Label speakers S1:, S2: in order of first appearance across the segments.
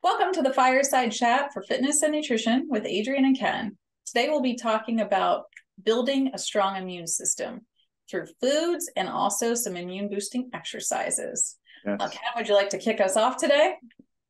S1: Welcome to the Fireside Chat for Fitness and Nutrition with Adrienne and Ken. Today we'll be talking about building a strong immune system through foods and also some immune boosting exercises.
S2: Yes.
S1: Ken, would you like to kick us off today?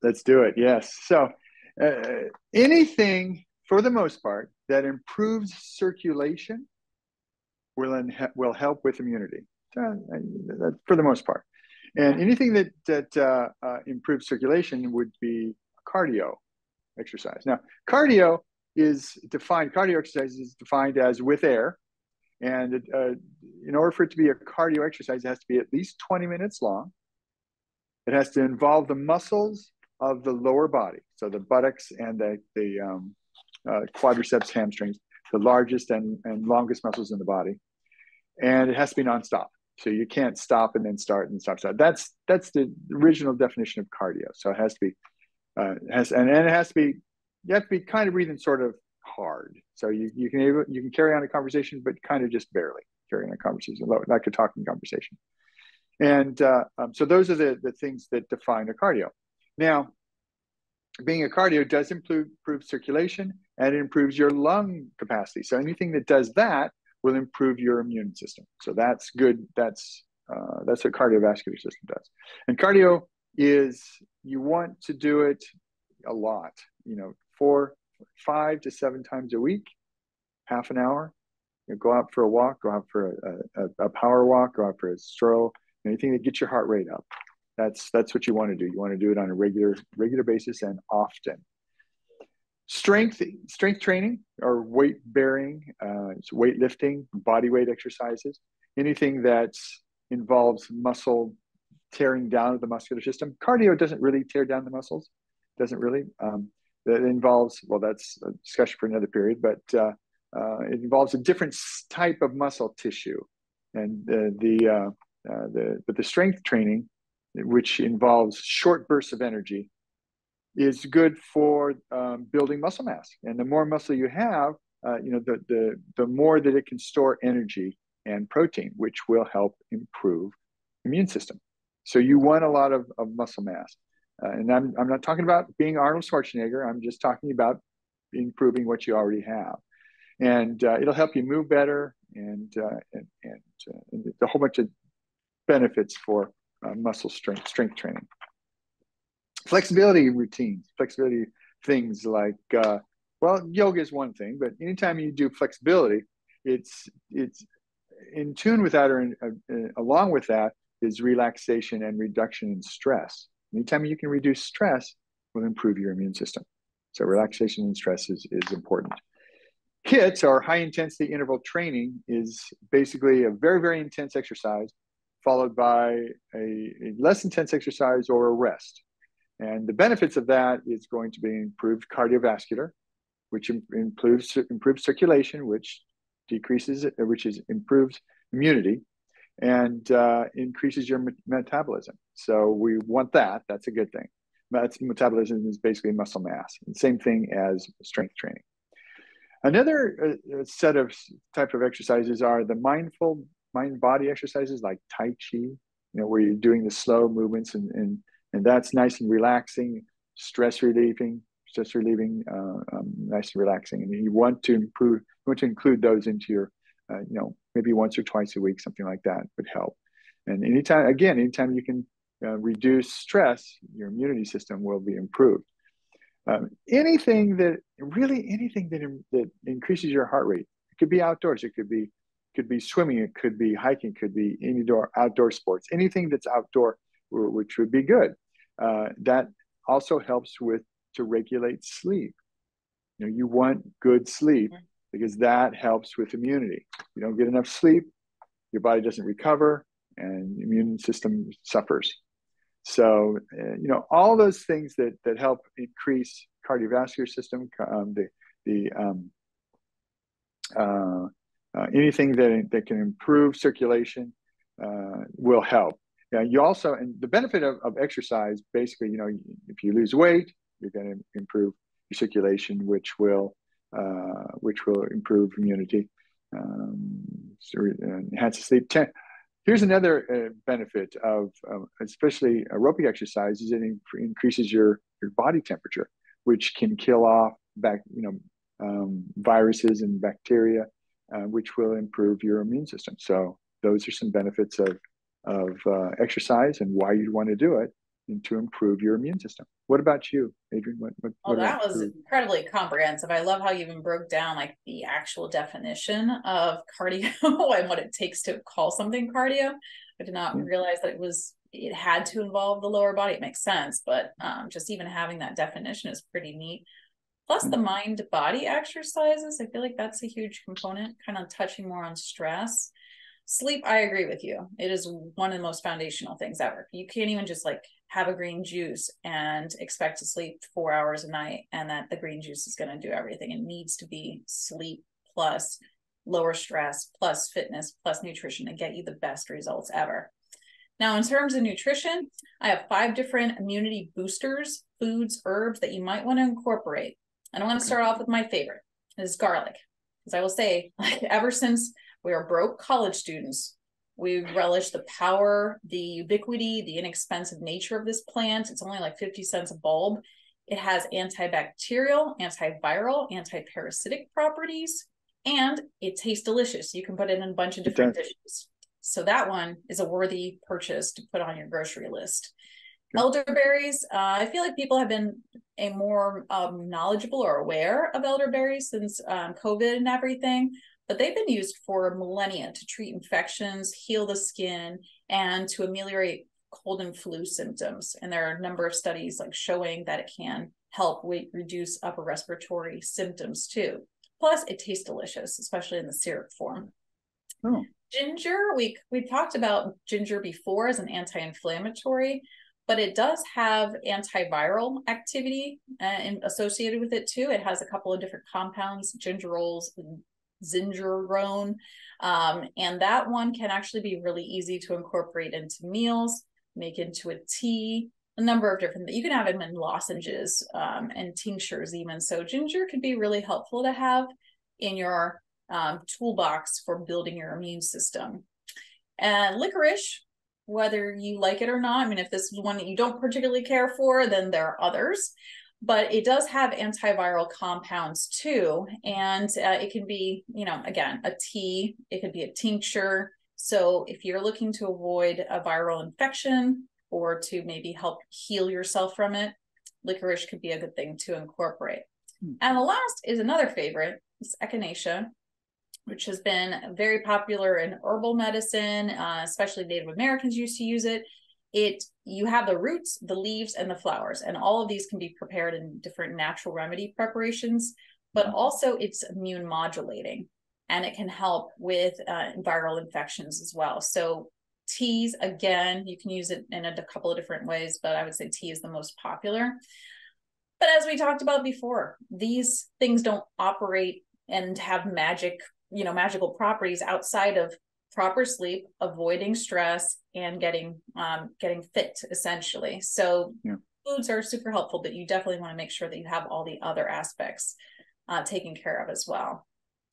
S2: Let's do it. Yes. So anything, for the most part, that improves circulation will help with immunity. For the most part. And anything that improves circulation would be cardio exercise. Now, cardio exercise is defined as with air. And in order for it to be a cardio exercise, it has to be at least 20 minutes long. It has to involve the muscles of the lower body, so the buttocks and the quadriceps, hamstrings, the largest and longest muscles in the body. And it has to be nonstop. So you can't stop and then start and stop. That's the original definition of cardio. So it has to be, you have to be kind of breathing sort of hard. So you can carry on a conversation, but kind of just barely carry on a conversation, like a talking conversation. And so those are the things that define a cardio. Now, being a cardio does improve circulation, and it improves your lung capacity. So anything that does that will improve your immune system. So that's good. That's what cardiovascular system does. And cardio is, you want to do it a lot, 5 to 7 times a week, half an hour. Go out for a walk, go out for a power walk, go out for a stroll, anything that gets your heart rate up. That's what you want to do. You want to do it on a regular basis and often. Strength training or weight bearing, weight lifting, body weight exercises, anything that involves muscle tearing down the muscular system. Cardio doesn't really tear down the muscles, doesn't really. That involves, well, that's a discussion for another period, but it involves a different type of muscle tissue. And the strength training, which involves short bursts of energy, is good for building muscle mass. And the more muscle you have, the more that it can store energy and protein, which will help improve immune system. So you want a lot of muscle mass. And I'm not talking about being Arnold Schwarzenegger. I'm just talking about improving what you already have. And it'll help you move better and a whole bunch of benefits for muscle strength training. Flexibility routines, flexibility things like, yoga is one thing, but anytime you do flexibility, it's in tune with that, or along with that is relaxation and reduction in stress. Anytime you can reduce stress will improve your immune system. So relaxation and stress is important. HIIT, or high intensity interval training, is basically a very, very intense exercise followed by a less intense exercise or a rest. And the benefits of that is going to be improved cardiovascular, which improves circulation, which improves immunity, and increases your metabolism. So we want that. That's a good thing. Metabolism is basically muscle mass. And same thing as strength training. Another set of type of exercises are the mindful mind-body exercises like Tai Chi, where you're doing the slow movements and that's nice and relaxing, stress relieving, nice and relaxing. And you want to include those into your, maybe once or twice a week, something like that would help. And anytime you can reduce stress, your immunity system will be improved. Anything that increases your heart rate. It could be outdoors. It could be swimming. It could be hiking. It could be outdoor sports. Anything that's outdoor, which would be good. That also helps to regulate sleep. You want good sleep because that helps with immunity. You don't get enough sleep, your body doesn't recover, and immune system suffers. So, all those things that help increase cardiovascular system, anything that can improve circulation will help. You also, and the benefit of exercise, basically, if you lose weight, you're going to improve your circulation, which will improve immunity, enhance sleep. Here's another benefit of especially aerobic exercise is it increases your body temperature, which can kill off viruses and bacteria, which will improve your immune system. So those are some benefits of exercise and why you'd want to do it, and to improve your immune system. What about you, Adrienne? What
S1: That was incredibly comprehensive. I love how you even broke down like the actual definition of cardio and what it takes to call something cardio. I did not realize that it had to involve the lower body. It makes sense, but just even having that definition is pretty neat. Plus the mind body exercises, I feel like that's a huge component, kind of touching more on stress. Sleep, I agree with you. It is one of the most foundational things ever. You can't even just like have a green juice and expect to sleep 4 hours a night and that the green juice is going to do everything. It needs to be sleep plus lower stress plus fitness plus nutrition to get you the best results ever. Now, in terms of nutrition, I have 5 different immunity boosters, foods, herbs that you might want to incorporate. And I want to start off with my favorite. This is garlic. Because I will say, like, ever since we are broke college students, we relish the power, the ubiquity, the inexpensive nature of this plant. It's only like 50 cents a bulb. It has antibacterial, antiviral, antiparasitic properties, and it tastes delicious. You can put it in a bunch of different dishes. So that one is a worthy purchase to put on your grocery list. Elderberries, I feel like people have been more knowledgeable or aware of elderberries since COVID and everything, but they've been used for millennia to treat infections, heal the skin, and to ameliorate cold and flu symptoms. And there are a number of studies like showing that it can help reduce upper respiratory symptoms too. Plus, it tastes delicious, especially in the syrup form.
S2: Oh.
S1: Ginger, we talked about ginger before as an anti-inflammatory, but it does have antiviral activity associated with it too. It has a couple of different compounds, gingerols, zingerone, and that one can actually be really easy to incorporate into meals, make into a tea, a number of different, you can have them in lozenges and tinctures even. So ginger could be really helpful to have in your toolbox for building your immune system. And licorice, whether you like it or not, I mean, if this is one that you don't particularly care for, then there are others, but it does have antiviral compounds too. And it can be, again, a tea, it could be a tincture. So if you're looking to avoid a viral infection or to maybe help heal yourself from it, licorice could be a good thing to incorporate. And the last is another favorite, it's echinacea, which has been very popular in herbal medicine, especially Native Americans used to use it. You have the roots, the leaves, and the flowers, and all of these can be prepared in different natural remedy preparations, but also it's immune modulating, and it can help with viral infections as well. So teas, again, you can use it in a couple of different ways, but I would say tea is the most popular. But as we talked about before, these things don't operate and have magical properties outside of proper sleep, avoiding stress, and getting fit, essentially. So foods are super helpful, but you definitely want to make sure that you have all the other aspects taken care of as well.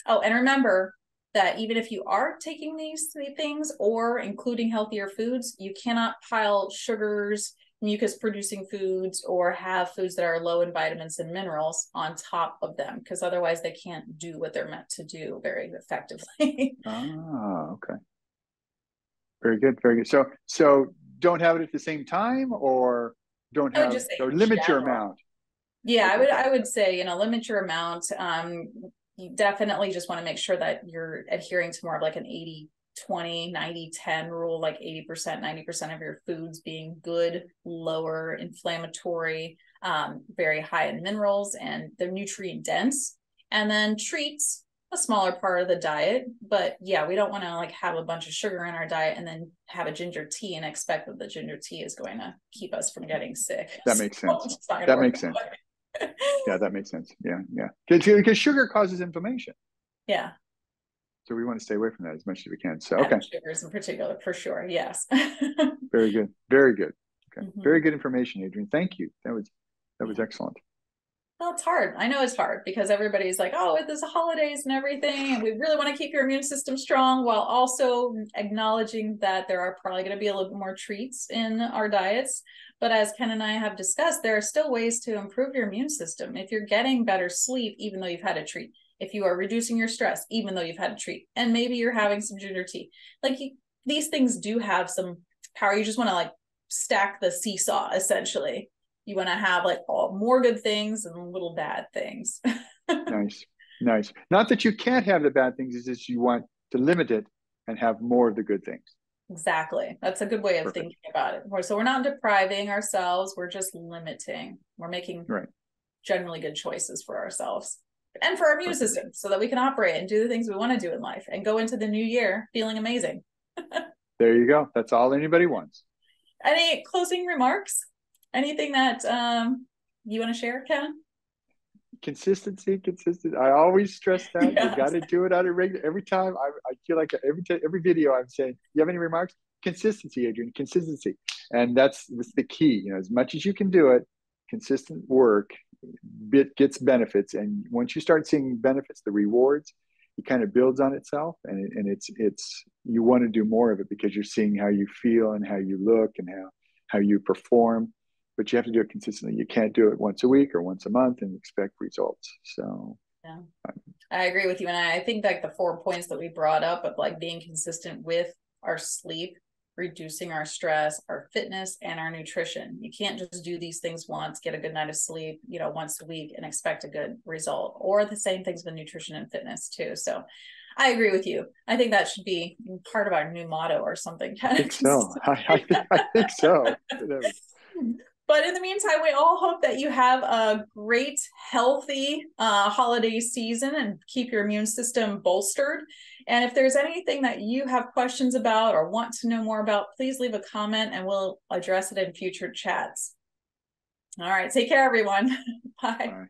S1: Oh, and remember that even if you are taking these 3 things or including healthier foods, you cannot pile sugars, mucus producing foods, or have foods that are low in vitamins and minerals on top of them, because otherwise they can't do what they're meant to do very effectively.
S2: Okay. Very good, very good. So don't have it at the same time, or don't have, or limit your amount.
S1: Yeah, okay. I would say, limit your amount. You definitely just want to make sure that you're adhering to more of like an 80-20, 90-10 rule, like 80%, 90% of your foods being good, lower inflammatory, very high in minerals, and they're nutrient dense. And then treats, a smaller part of the diet. But yeah, we don't want to like have a bunch of sugar in our diet and then have a ginger tea and expect that the ginger tea is going to keep us from getting sick.
S2: That makes sense. That makes sense. Yeah, that makes sense. Yeah. Because sugar causes inflammation.
S1: Yeah.
S2: So we want to stay away from that as much as we can. So, okay.
S1: Sugars in particular, for sure. Yes.
S2: Very good. Very good. Okay. Very good information, Adrienne. Thank you. That was excellent.
S1: Well, it's hard. I know it's hard because everybody's like, oh, it's the holidays and everything. And we really want to keep your immune system strong while also acknowledging that there are probably going to be a little bit more treats in our diets. But as Ken and I have discussed, there are still ways to improve your immune system. If you're getting better sleep, even though you've had a treat, if you are reducing your stress, even though you've had a treat, and maybe you're having some ginger tea, like these things do have some power. You just want to like stack the seesaw essentially. You want to have like all more good things and little bad things.
S2: Nice, nice. Not that you can't have the bad things, it's just you want to limit it and have more of the good things.
S1: Exactly. That's a good way of
S2: Perfect.
S1: thinking about it. So we're not depriving ourselves, we're just limiting. We're making
S2: Right.
S1: generally good choices for ourselves and for our immune
S2: Perfect.
S1: system so that we can operate and do the things we want to do in life and go into the new year feeling amazing.
S2: There you go. That's all anybody wants.
S1: Any closing remarks? Anything that you want to share, Ken?
S2: Consistency, consistent. I always stress that you got
S1: Yes.
S2: to do it on a regular. Every time I feel like every video I'm saying, you have any remarks? Consistency, Adrienne. Consistency, and that's the key. As much as you can do it, consistent work gets benefits, and once you start seeing benefits, the rewards, it kind of builds on itself, and it's you want to do more of it because you're seeing how you feel and how you look and how you perform, but you have to do it consistently. You can't do it once a week or once a month and expect results. So
S1: yeah, I agree with you. And I think like the 4 points that we brought up of like being consistent with our sleep, reducing our stress, our fitness, and our nutrition. You can't just do these things once, get a good night of sleep, once a week and expect a good result, or the same things with nutrition and fitness too. So I agree with you. I think that should be part of our new motto or something.
S2: I think so. I think so.
S1: But in the meantime, we all hope that you have a great, healthy holiday season and keep your immune system bolstered. And if there's anything that you have questions about or want to know more about, please leave a comment and we'll address it in future chats. All right. Take care, everyone. Bye.
S2: Bye.